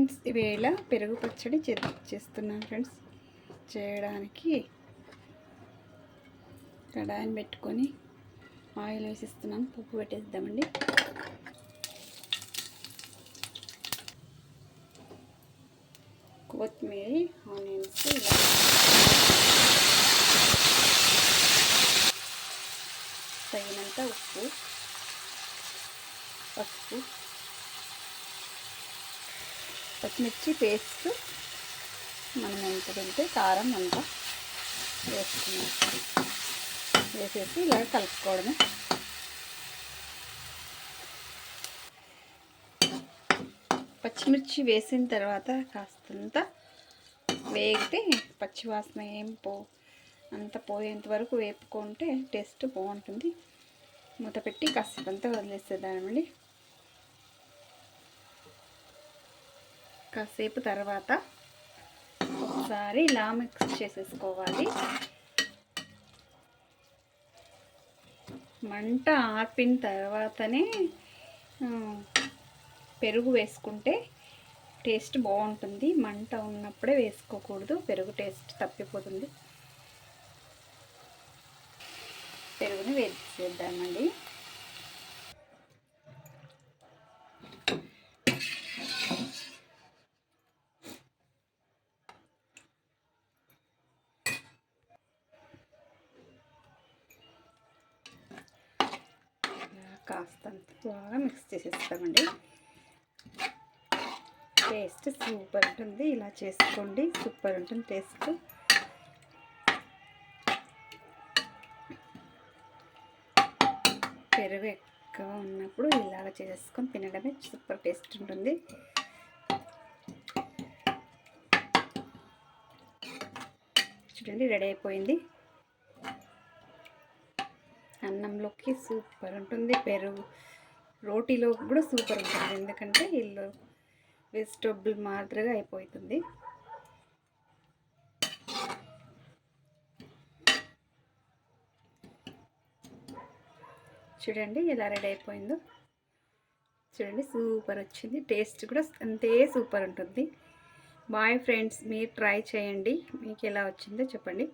Friends, ఇవేళ పెరుగు పచ్చడి చేస్తున్నాను ఫ్రెండ్స్. చేయడానికి కడాయిని పెట్టుకొని ఆయిల్ వేసిస్తున్నాను. పువ్వు పెట్టేద్దామండి. కొత్తిమీర, ఆనియన్స్, ఇలా తగినంత ఉప్పు, పసుపు, పచ్చిమిర్చి పేస్ట్ మనం ఎంత తింటే కారం అంతా వేసుకున్నాం. వేసేసి ఇలా కలుపుకోవడమే. పచ్చిమిర్చి వేసిన తర్వాత కాస్తంత వేగితే పచ్చివాసన అంత పోయేంత వరకు వేపుకుంటే టేస్ట్ బాగుంటుంది. మూత పెట్టి కాసేపంతా వదిలేసేద్దామండి. కాసేపు తర్వాత ఒకసారి ఇలా మిక్స్ చేసేసుకోవాలి. మంట ఆర్పిన తర్వాతనే పెరుగు వేసుకుంటే టేస్ట్ బాగుంటుంది. మంట ఉన్నప్పుడే వేసుకోకూడదు, పెరుగు టేస్ట్ తప్పిపోతుంది. పెరుగుని వేసేద్దామండి. కాస్తంత బాగా మిక్స్ చేసేస్తామండి. టేస్ట్ సూపర్ ఉంటుంది. ఇలా చేసుకోండి, సూపర్ ఉంటుంది టేస్ట్. పెరుగు ఎక్కువ ఉన్నప్పుడు ఇలాగ చేసుకొని తినడమే సూపర్ టేస్ట్ ఉంటుంది. చూడండి, రెడీ అయిపోయింది. అన్నంలోకి సూపర్ ఉంటుంది. పెరుగు రోటీలో కూడా సూపర్ ఉంటుంది. ఎందుకంటే ఇల్లు వెజిటబుల్ మాదిరిగా అయిపోతుంది. చూడండి ఎలా రెడీ అయిపోయిందో. చూడండి, సూపర్ వచ్చింది. టేస్ట్ కూడా అంతే సూపర్ ఉంటుంది. బాయ్ ఫ్రెండ్స్, మీరు ట్రై చేయండి. మీకు ఎలా వచ్చిందో చెప్పండి.